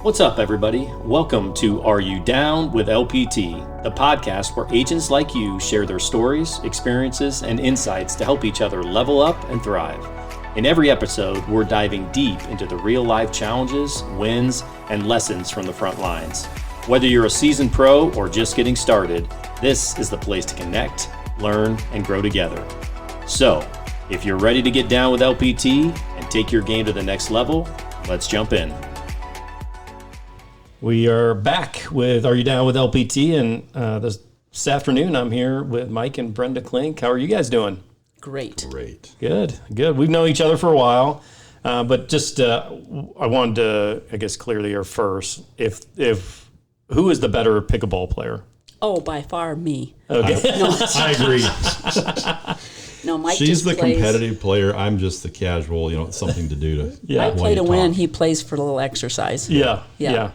What's up, everybody? Welcome to Are You Down with LPT, the podcast where agents like you share their stories, experiences, and insights to help each other level up and thrive. In every episode, we're diving deep into the real-life challenges, wins, and lessons from the front lines. Whether you're a seasoned pro or just getting started, this is the place to connect, learn, and grow together. So, if you're ready to get down with LPT and take your game to the next level, let's jump in. We are back with Are You Down with LPT? And this afternoon, I'm here with Mike and Brenda Klenk. How are you guys doing? Great. Good. We've known each other for a while, but just I wanted to, I guess, clear the air first. If who is the better pickleball player? Oh, by far me. Okay, I agree. No, Mike She's just the plays. competitive player. I'm just the casual, something to do to. Yeah. I play to talk. win. He plays for a little exercise. Yeah.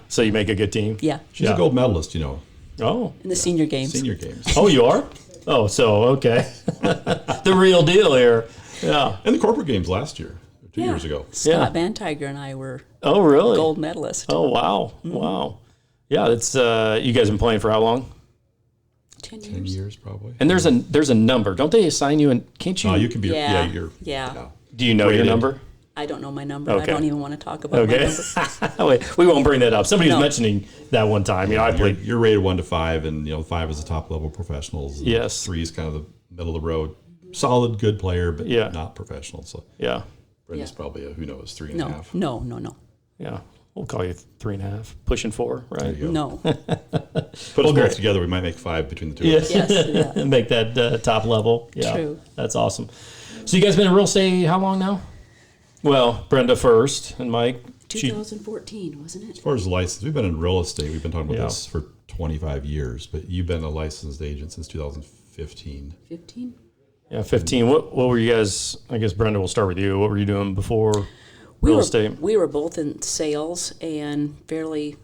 So you make a good team. Yeah. She's a gold medalist, Oh. In the senior games. senior games. Oh, you are? Oh, so okay. The real deal here. Yeah. And the corporate games last year, 2 Yeah. years ago. Scott Van Tiger and I were Oh, really? gold medalists. Oh, wow. Wow. Yeah, that's you guys been playing for how long? 10 years. 10 years probably. And there's a number. Don't they assign you? And can't you? No, you can be. Yeah. Yeah. Do you know your Rated. number? I don't know my number. Okay. I don't even want to talk about my Okay. number. Wait, we won't bring that up. Somebody was No. mentioning that one time. I played. You're rated 1 to 5, and 5 is the top level professionals. And Yes. 3 is kind of the middle of the road. Solid, good player, but Yeah. not professional. So Yeah. Brenda's Yeah. probably a 3.5. No. Yeah. We'll call you 3.5, pushing 4, right? you go. No. Put us both together, we might make 5 between the two of us. Yes. Yeah. Make that top level. Yeah. True. That's awesome. So you guys been in real estate how long now? Well, Brenda first, and Mike. 2014, wasn't As it? far as license, we've been in real estate. We've been talking about Yeah. this for 25 years, but you've been a licensed agent since 2015. 15? Yeah, 15. What were you guys? I guess Brenda, we'll start with you. What were you doing before real estate? We were both in sales and fairly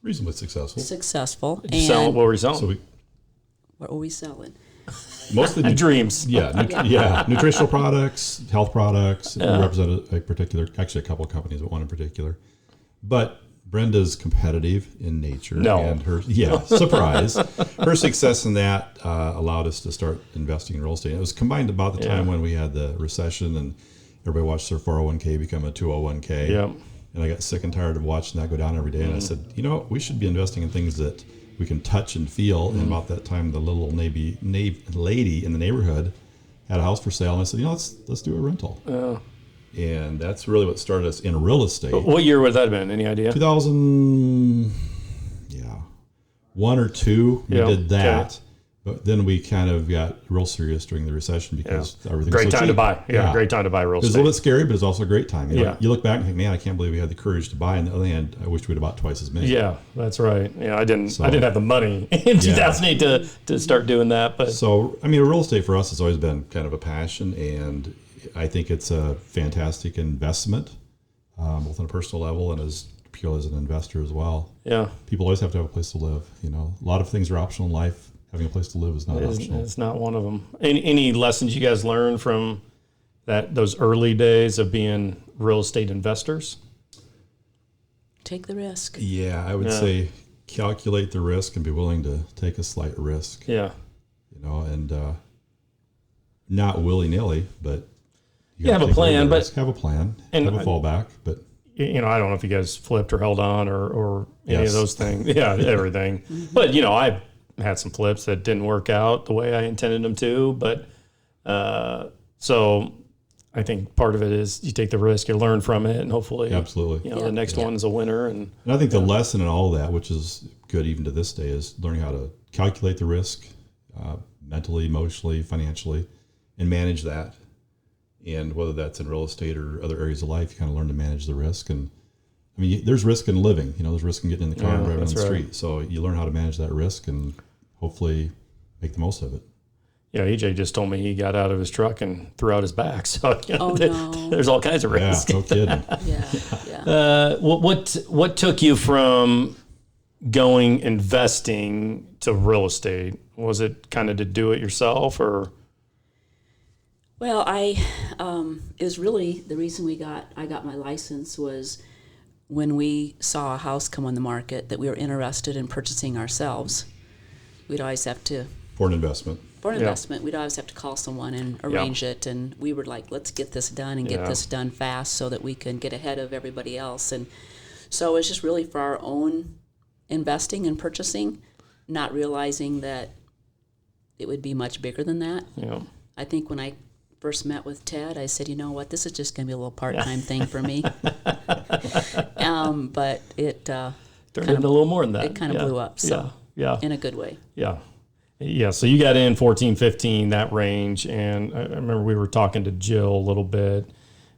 Reasonably successful. successful. What were you selling? So we What were we selling? mostly Dreams. nutritional products, health products. We represent a couple of companies, but one in particular. But Brenda's competitive in nature. No. And surprise. Her success in that allowed us to start investing in real estate. It was combined about the time when we had the recession and everybody watched their 401k become a 201k. Yep. And I got sick and tired of watching that go down every day. And I said, we should be investing in things that we can touch and feel. And about that time, the little lady in the neighborhood had a house for sale. And I said, let's do a rental. And that's really what started us in real estate. What year would that have been? Any idea? 2001 or 2, we did that. Okay. But then we kind of got real serious during the recession because everything Great was so time cheap. to buy. Yeah, great time to buy real It was estate. a little bit scary, but it's also a great time. Yeah. You look back and think, man, I can't believe we had the courage to buy. On the other hand, I wish we'd have bought twice as many. Yeah, that's right. Yeah, I didn't have the money in 2008 to start doing that. But So, real estate for us has always been kind of a passion, and I think it's a fantastic investment, both on a personal level and as purely as an investor as well. yeah, People always have to have a place to live. A lot of things are optional in life. Having a place to live is not optional. it's not one of them. Any lessons you guys learned from those early days of being real estate investors? Take the risk. Yeah, I would say calculate the risk and be willing to take a slight risk. Yeah. And not willy-nilly, but you have gotta a take plan, little but- risk, have a plan, and have a fallback. But I don't know if you guys flipped or held on or any of Yes. those things. Yeah, everything. But, I had some flips that didn't work out the way I intended them to. But so I think part of it is you take the risk, you learn from it, and hopefully, absolutely. the next one's a winner. And And I think the lesson in all that, which is good even to this day, is learning how to calculate the risk mentally, emotionally, financially, and manage that. And whether that's in real estate or other areas of life, you kind of learn to manage the risk. And there's risk in living. There's risk in getting in the car and driving on the that's right. street. So you learn how to manage that risk and hopefully make the most of it. Yeah, EJ just told me he got out of his truck and threw out his back. So No. there's all kinds of Yeah, risk. no kidding. Yeah. What took you from going investing to real estate? Was it kind of to do it yourself, or? Well, it was really the reason I got my license was when we saw a house come on the market that we were interested in purchasing ourselves, we'd always have to, For an investment. we'd always have to call someone and arrange it. And we were like, let's get this done and get this done fast so that we can get ahead of everybody else. And so it's just really for our own investing and purchasing, not realizing that it would be much bigger than that. Yeah. I think when I first met with Ted, I said, you know what, this is just going to be a little part-time thing for me. But it Turned into a little more than that. It kind of blew up, so in a good way. Yeah. Yeah, so you got in 14, 15, that range, and I remember we were talking to Jill a little bit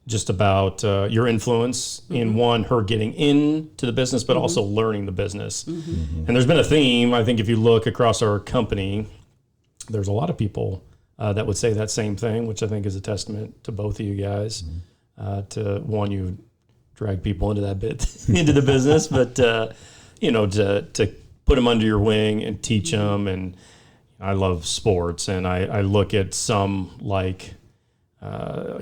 just about your influence in one, her getting into the business, but also learning the business. And there's been a theme, I think if you look across our company, there's a lot of people that would say that same thing, which I think is a testament to both of you guys. To one, you drag people into that bit, into the business, but to put them under your wing and teach them. And I love sports, and I look at some like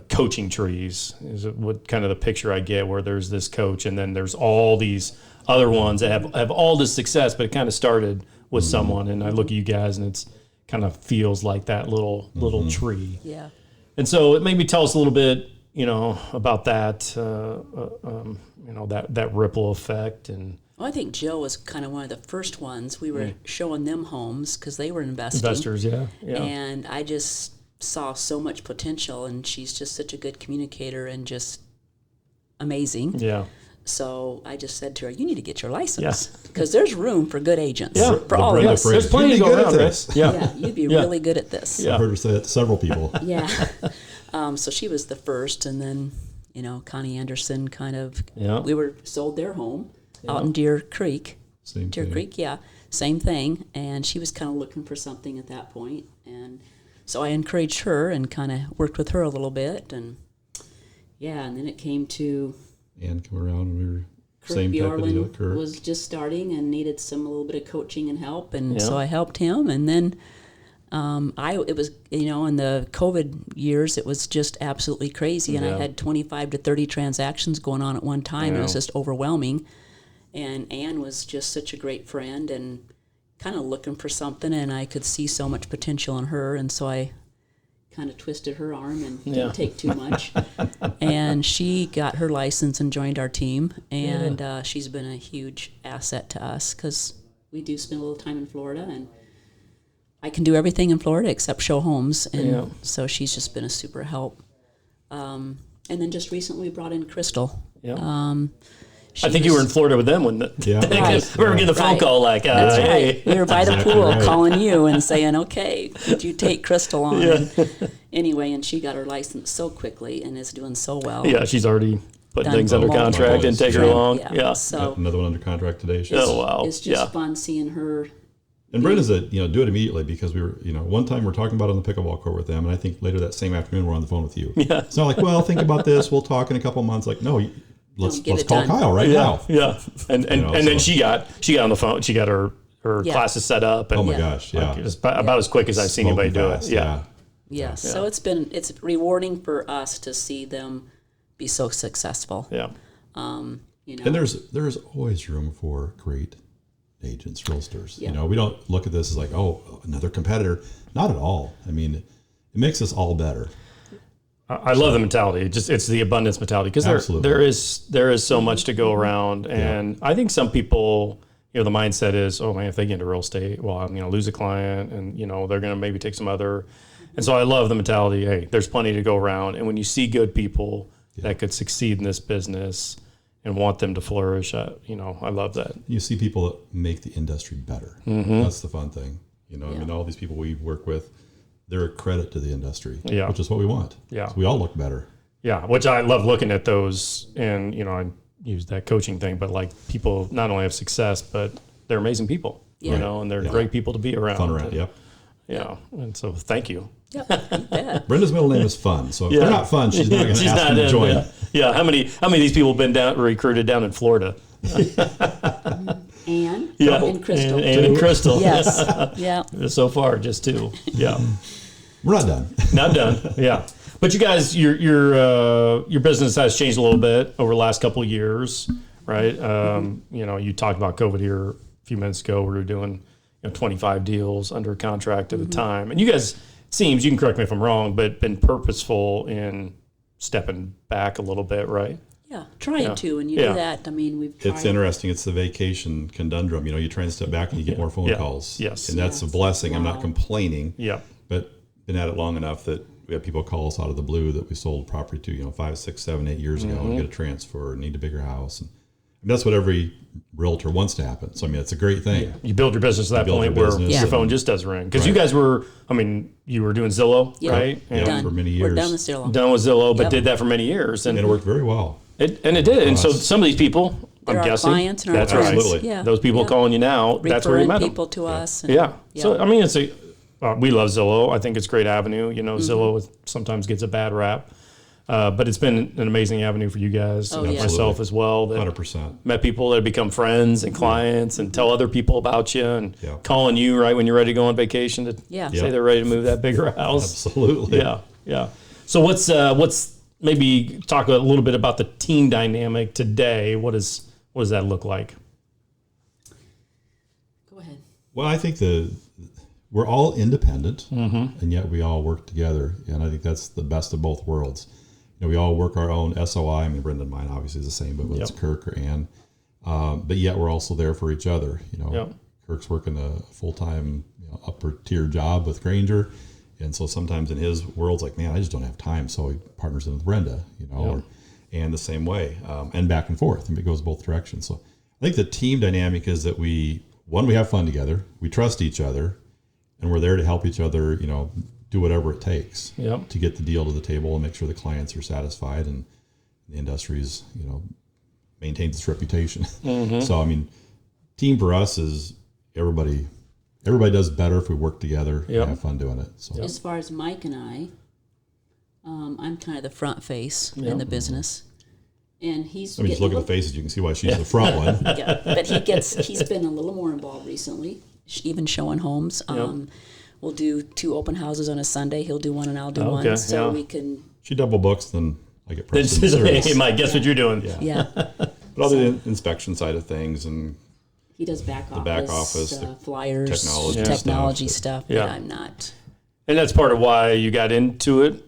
coaching trees is what kind of the picture I get, where there's this coach and then there's all these other ones that have all this success, but it kind of started with someone. And I look at you guys, and it's kind of feels like that little tree. Yeah. And so it made me tell us a little bit, about that, that ripple effect. And Well, I think Jill was kind of one of the first ones. We were showing them homes because they were investing. investors, yeah. And I just saw so much potential, and she's just such a good communicator and just amazing. Yeah. So I just said to her, you need to get your license because there's room for good agents for all of Brenda us. phrase, There's plenty "You'd to be go good at around, this." right? Yeah. Yeah, you'd be really good at this. Yeah. I've heard her say it to several people. Yeah. So she was the first, and then, Connie Anderson kind of, we were sold their home out in Deer Creek. Deer Creek, same thing. And she was kind of looking for something at that point. And so I encouraged her and kind of worked with her a little bit. And and then it came to And come around, and we were Kurt same type of deal. Bjorlin Kurt was just starting and needed a little bit of coaching and help. And so I helped him. And then it was, in the COVID years, it was just absolutely crazy. And I had 25 to 30 transactions going on at one time. It was just overwhelming. And Ann was just such a great friend and kind of looking for something. And I could see so much potential in her. And so I kind of twisted her arm and didn't take too much. And she got her license and joined our team. And she's been a huge asset to us because we do spend a little time in Florida, and I can do everything in Florida except show homes. And so she's just been a super help. And then just recently we brought in Crystal. Yeah. I think you were in Florida with them when Right. we were getting the phone call like, That's hey. right. We were by the pool calling you and saying, okay, could you take Crystal on? And anyway, and she got her license so quickly and is doing so well. Yeah, she's already putting Done things under multiple contract and take her along. Yeah. Yeah. So another one under contract today. Oh, wow. it's just fun seeing her. And Brenda's do it immediately, because we were, one time we're talking about it on the pickleball court with them, and I think later that same afternoon we're on the phone with you. Yeah. It's not like, well, think about this. We'll talk in a couple months. Like, no, let's get it call done. Kyle right now. Yeah. And then she got on the phone. She got her classes set up. And Oh my gosh, yeah. It's about as quick as I've seen anybody do it. Yeah. Yeah. So it's rewarding for us to see them be so successful. Yeah. And there's always room for great agents, realtors. Yeah. We don't look at this as like, oh, another competitor. Not at all. I mean, it makes us all better. I love the mentality. It's the abundance mentality, because there is so much to go around, and I think some people, the mindset is, oh man, if they get into real estate, well, I'm going to lose a client, and they're going to maybe take some other. And so I love the mentality. Hey, there's plenty to go around, and when you see good people that could succeed in this business and want them to flourish, I love that. You see people that make the industry better. Mm-hmm. That's the fun thing. I mean, all these people we work with, they're a credit to the industry, Yeah. which is what we want. Yeah. So we all look better. Yeah, which I love looking at those, and I use that coaching thing, but like people not only have success, but they're amazing people, and they're great people to be around. Fun around, yep. Yeah, and so thank you. Yeah, you bet. Brenda's middle name is Fun, so if they're not fun, she's not going to ask them to join. Yeah. How many of these people have been recruited down in Florida? Ann Yeah. and Crystal. And Crystal. Yes. Yeah. So far, just two. Yeah. We're not done. Not done. Yeah. But you guys, your business has changed a little bit over the last couple of years. right? You talked about COVID here a few minutes ago. We were doing 25 deals under contract at a time. And you guys, seems, you can correct me if I'm wrong, but been purposeful in stepping back a little bit, right? Yeah, trying to, and you do that. I mean, we've tried. It's interesting. It's the vacation conundrum. You try and step back and you get more phone calls. Yes. And that's a blessing. Wow. I'm not complaining. Yeah. But been at it long enough that we have people call us out of the blue that we sold property to, 5, 6, 7, 8 years ago and get a transfer, need a bigger house. And that's what every realtor wants to happen. So, it's a great thing. Yeah. You build your business to that point where your phone just doesn't ring. Because you guys were, you were doing Zillow, right? Yeah, for many years. We're done with Zillow. Done with Zillow, but did that for many years. And it worked very well. It did. And so some of these people, I'm guessing. Clients and our that's friends. right. Absolutely. Yeah. Those people calling you now, that's where you met them. people to us. And, yeah. So, it's we love Zillow. I think it's a great avenue. Zillow sometimes gets a bad rap. But it's been an amazing avenue for you guys, myself as well. 100%. Met people that have become friends and clients and tell other people about you and calling you right when you're ready to go on vacation to say they're ready to move that bigger house. Absolutely. Yeah. So what's maybe talk a little bit about the team dynamic today. What does that look like? Go ahead. Well, I think we're all independent, and yet we all work together, and I think that's the best of both worlds. We all work our own SOI. Brenda and mine obviously is the same, but whether it's Kirk or Ann, but yet we're also there for each other. Kirk's working a full-time upper tier job with Granger, and so sometimes in his world's like, man, I just don't have time, so he partners in with Brenda, and the same way, and back and forth, and it goes both directions. So I think the team dynamic is that we have fun together, we trust each other, and we're there to help each other, do whatever it takes to get the deal to the table and make sure the clients are satisfied and the industry's, maintains its reputation. So, team for us is everybody does better if we work together and have fun doing it. So as far as Mike and I, I'm kind of the front face in the business. And he's just look at the faces, you can see why she's the front one. But he's been a little more involved recently, even showing homes. We'll do 2 open houses on a Sunday. He'll do one and I'll do one. So we can. She double books, then I get Hey, Mike, guess what you're doing? Yeah. But I'll do the inspection side of things, and he does back office, the flyers, technology stuff. But I'm not. And that's part of why you got into it.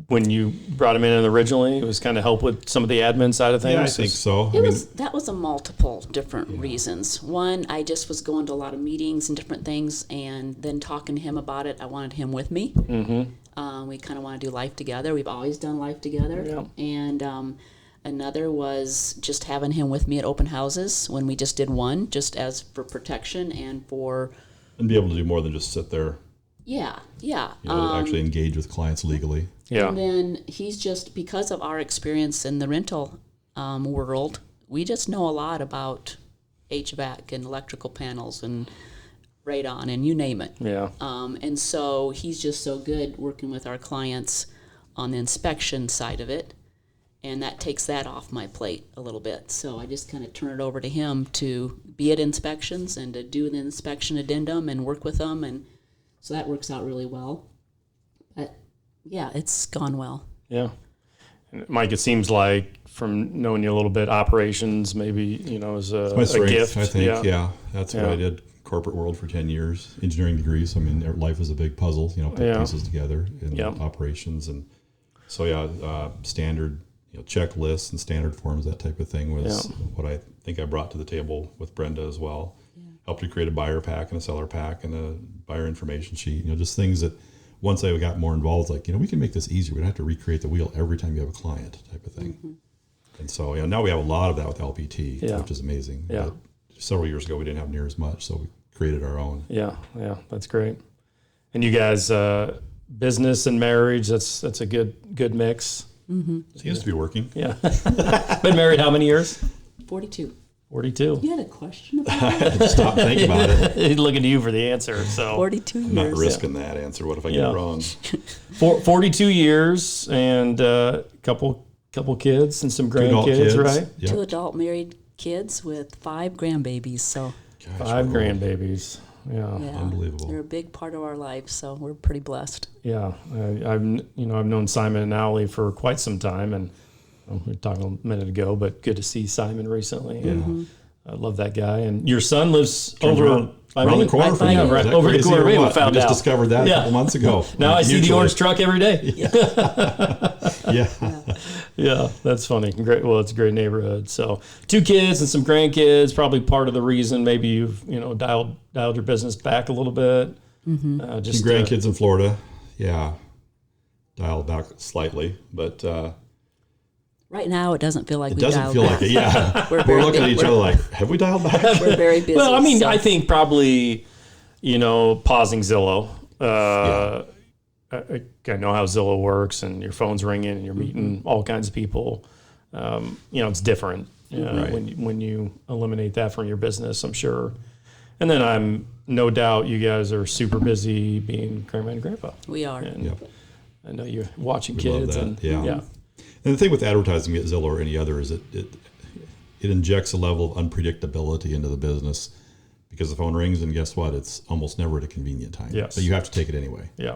When you brought him in originally, it was kind of help with some of the admin side of things. Yeah, I think so. That was a multiple different reasons. One, I just was going to a lot of meetings and different things, and then talking to him about it, I wanted him with me. We kind of want to do life together. We've always done life together. And another was just having him with me at open houses when we just did one, just as for protection and be able to do more than just sit there. Yeah. Actually engage with clients legally. Yeah. And then he's just, because of our experience in the rental world, we just know a lot about HVAC and electrical panels and radon and you name it. Yeah. And so he's just so good working with our clients on the inspection side of it. And that takes that off my plate a little bit. So I just kind of turn it over to him to be at inspections and to do the inspection addendum and work with them. And so that works out really well. But yeah, it's gone well. Yeah. And Mike, it seems like from knowing you a little bit, operations maybe, is a gift. I think, that's what I did. Corporate world for 10 years, engineering degrees. Life is a big puzzle, put pieces together in operations. And so, standard, checklists and standard forms, that type of thing was what I think I brought to the table with Brenda as well. Helped to create a buyer pack and a seller pack and a buyer information sheet, just things that once I got more involved, like, we can make this easier. We don't have to recreate the wheel every time you have a client type of thing. And so, now we have a lot of that with LPT, which is amazing. Yeah. But several years ago, we didn't have near as much, so we created our own. Yeah, that's great. And you guys, business and marriage, that's a good mix. Seems to be working. Yeah. Been married how many years? 42. 42. You had a question about that? Stop thinking about it. He's looking to you for the answer. So 42 years. I'm not risking that answer. What if I get it wrong? 42 years and a couple kids and some grandkids, right? Yep. 2 adult married kids with 5 grandbabies. So 5 grandbabies. Yeah, unbelievable. They're a big part of our life, so we're pretty blessed. Yeah, I've known Simon and Allie for quite some time, and We were talking a minute ago, but good to see Simon recently. Yeah. I love that guy. And your son lives around the corner from you. Right over the corner. We found just out. discovered that a couple months ago. Now I see the orange truck every day. Yeah, that's funny. Great. Well, it's a great neighborhood. So 2 kids and some grandkids, probably part of the reason maybe you've dialed your business back a little bit. Just some grandkids in Florida. Yeah, dialed back slightly, but right now it doesn't feel like it doesn't feel like it. Yeah, we're looking at each other like, have we dialed back? We're very busy. Well, I mean, I think probably pausing Zillow. I know how Zillow works, and your phone's ringing, and you're meeting all kinds of people. It's different when you eliminate that from your business, I'm sure. And then I'm no doubt you guys are super busy being grandma and grandpa. We are. And I know you're watching kids. Love that. And, And the thing with advertising at Zillow or any other is it injects a level of unpredictability into the business because the phone rings, and guess what? It's almost never at a convenient time. Yes. But you have to take it anyway. Yeah.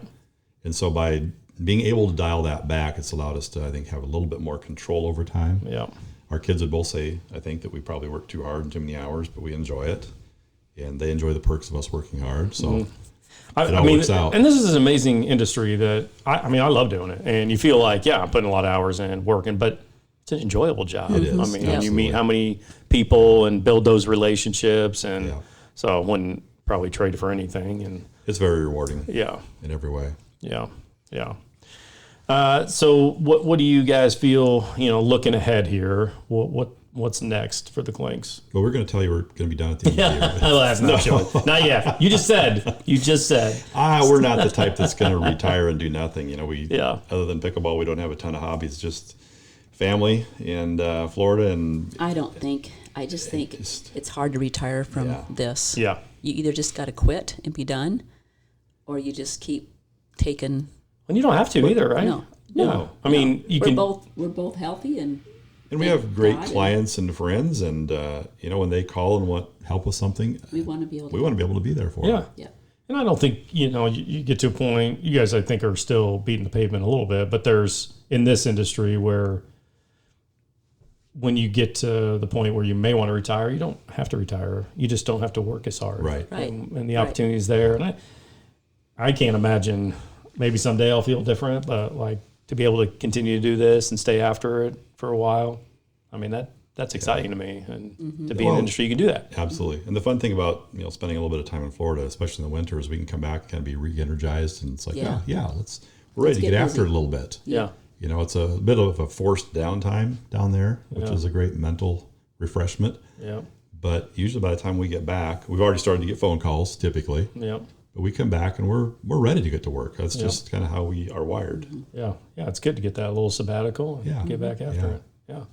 And so by being able to dial that back, it's allowed us to, I think, have a little bit more control over time. Yeah. Our kids would both say, I think, that we probably work too hard and too many hours, but we enjoy it. And they enjoy the perks of us working hard. So it all works out. And this is an amazing industry that, I love doing it. And you feel like, I'm putting a lot of hours in working, but it's an enjoyable job. It is. I mean, you meet how many people and build those relationships. And so I wouldn't probably trade it for anything. And it's very rewarding. Yeah. In every way. Yeah. So what do you guys feel, looking ahead here? What's next for the Klenks? Well, we're going to tell you we're going to be done at the end of the year. Well, that's not sure. Not yet. You just said. We're not the type that's going to retire and do nothing. Other than pickleball, we don't have a ton of hobbies. Just family and Florida. And I don't think. I just think it's hard to retire from this. Yeah. You either just got to quit and be done, or you just keep taking. And you don't have to either, right? No. I mean, We're both healthy and we have great clients and friends, and when they call and want help with something, we want to be able to be there for them. Yeah. And I don't think you get to a point. You guys, I think, are still beating the pavement a little bit, but there's in this industry where when you get to the point where you may want to retire, you don't have to retire. You just don't have to work as hard. Right. And the opportunity is there. And I can't imagine. Maybe someday I'll feel different, but like to be able to continue to do this and stay after it for a while, I mean that's exciting to me, and to be in the industry you can do that. Absolutely. And the fun thing about spending a little bit of time in Florida, especially in the winter, is we can come back and kind of be re-energized, and it's like we're ready to get after it a little bit. Yeah. It's a bit of a forced downtime down there, which is a great mental refreshment. Yeah. But usually by the time we get back, we've already started to get phone calls typically. Yeah. But we come back and we're ready to get to work. That's just kind of how we are wired. Yeah. Yeah. It's good to get that little sabbatical and get back after it.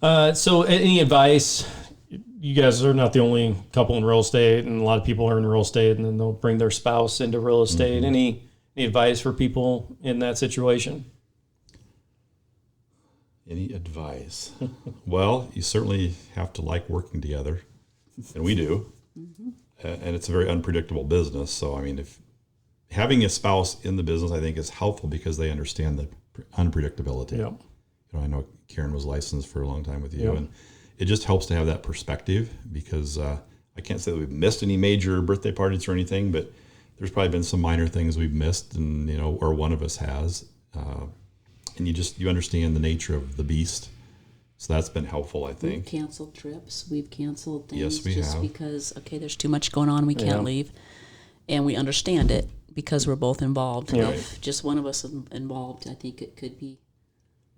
Yeah. So any advice? You guys are not the only couple in real estate, and a lot of people are in real estate and then they'll bring their spouse into real estate. Any advice for people in that situation? Any advice? Well, you certainly have to like working together, and we do. And it's a very unpredictable business. So, I mean, if having a spouse in the business, I think is helpful because they understand the unpredictability. Yeah. I know Karen was licensed for a long time with you, and it just helps to have that perspective because I can't say that we've missed any major birthday parties or anything, but there's probably been some minor things we've missed, and or one of us has, and you understand the nature of the beast. So that's been helpful, I think. We've canceled trips. We've canceled things Yes, we just have. because, there's too much going on. We can't leave. And we understand it because we're both involved. Yeah. If just one of us is involved, I think it could be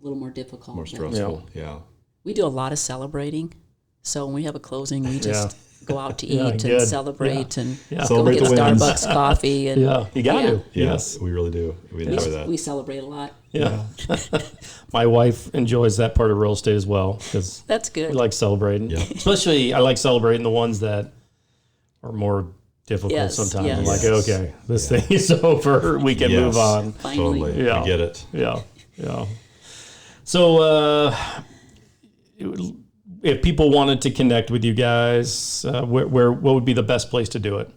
a little more difficult. More stressful, yeah. We do a lot of celebrating. So when we have a closing, we just go out to eat and good. celebrate and go Celebrate get the wins. Starbucks coffee. And you got to. Yes, we really do. We enjoy that. We celebrate a lot. Yeah. My wife enjoys that part of real estate as well because That's good. we like celebrating. Yeah. Especially, I like celebrating the ones that are more difficult Yes, sometimes. yes. I'm like, okay, this thing is over. We can move on. Finally. Totally. Yeah. I get it. Yeah. So, if people wanted to connect with you guys, what would be the best place to do it?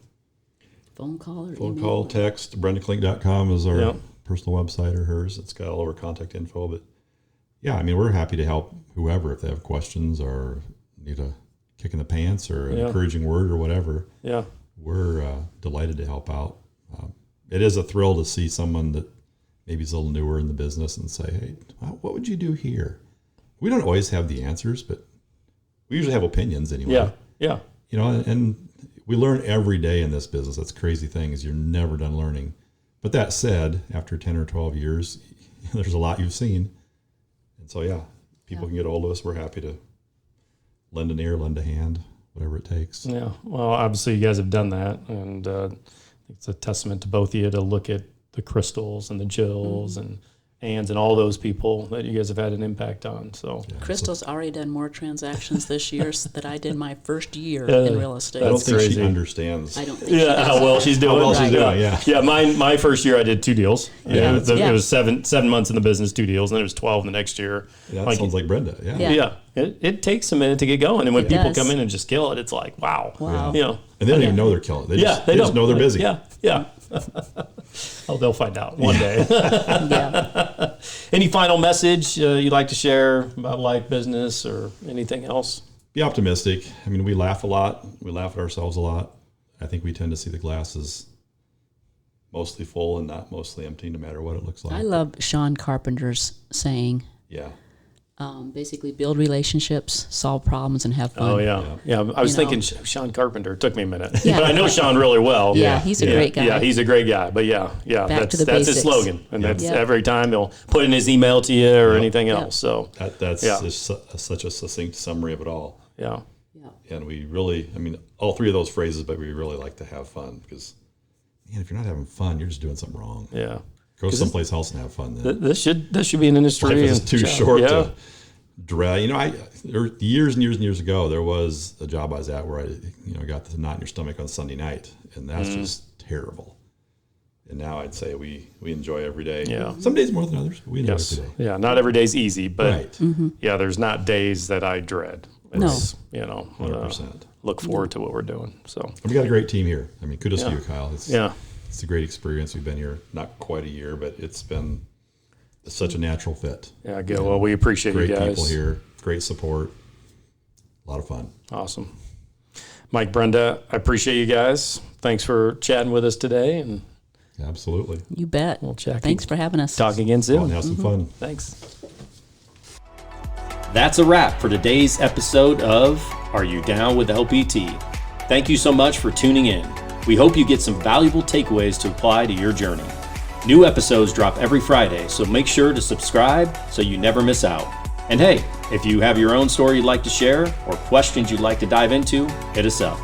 Phone call or Phone email. call, text. BrendaKlenk.com is our personal website or hers. It's got all of our contact info, but yeah, I mean, we're happy to help whoever if they have questions or need a kick in the pants or an encouraging word or whatever. Yeah. We're delighted to help out. It is a thrill to see someone that maybe is a little newer in the business and say, hey, what would you do here? We don't always have the answers, but we usually have opinions anyway. Yeah. Yeah. You know, and we learn every day in this business. That's the crazy thing is you're never done learning. But that said, after 10 or 12 years, there's a lot you've seen. And so, yeah, people can get a hold of us. We're happy to lend an ear, lend a hand, whatever it takes. Yeah. Well, obviously you guys have done that. And it's a testament to both of you to look at the Crystals and the Jills and Anns and all those people that you guys have had an impact on. So Crystal's already done more transactions this year than I did my first year in real estate. I don't think crazy. she understands. I don't think she does. how well she's doing. How well she's doing, yeah. Yeah, my first year I did 2 deals. Yeah. It was 7 months in the business, 2 deals, and then it was 12 the next year. Yeah, that sounds like Brenda. Yeah. Yeah. It takes a minute to get going, and when people does. come in and just kill it, it's like wow. Wow. You know. And they don't even know they're killing it. They just know they're busy. Yeah. Oh, they'll find out one day. Yeah. Any final message you'd like to share about life, business, or anything else? Be optimistic. I mean, we laugh a lot. We laugh at ourselves a lot. I think we tend to see the glass as mostly full and not mostly empty, no matter what it looks like. I love Sean Carpenter's saying, Yeah. basically build relationships, solve problems, and have fun. Oh, yeah. I was thinking Sean Carpenter. It took me a minute. Yeah. But I know Sean really well. Yeah, he's a great guy. Yeah, he's a great guy. But Back to the that's his basics. slogan. And that's Yeah. every time he'll put in his email to you or anything else. So, That's just such a succinct summary of it all. yeah. And we really, I mean, all 3 of those phrases, but we really like to have fun because, man, if you're not having fun, you're just doing something wrong. Yeah. Go someplace else and have fun then. This should be an industry. Life is and- too short Yeah. to drag. You know, years and years and years ago, there was a job I was at where I got the knot in your stomach on Sunday night, and that's just terrible. And now I'd say we enjoy every day. Yeah. Some days more than others, but we enjoy Yes. every day. Yeah. Not every day's easy, but Right. yeah, there's not days that I dread. It's, 100%. Look forward to what we're doing. So, And we got a great team here. I mean, kudos to you, Kyle. It's a great experience. We've been here not quite a year, but it's such a natural fit. Yeah, good. Well, we appreciate Great you guys. people here, great support, a lot of fun. Awesome. Mike, Brenda, I appreciate you guys. Thanks for chatting with us today, and Absolutely. You bet. we'll check. Thanks for having us. Talk again Go soon. and have some fun. Thanks. That's a wrap for today's episode of Are You Down with LPT? Thank you so much for tuning in. We hope you get some valuable takeaways to apply to your journey. New episodes drop every Friday, so make sure to subscribe so you never miss out. And hey, if you have your own story you'd like to share or questions you'd like to dive into, hit us up.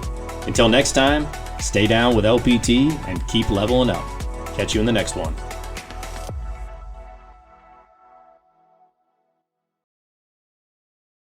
Until next time, stay down with LPT and keep leveling up. Catch you in the next one.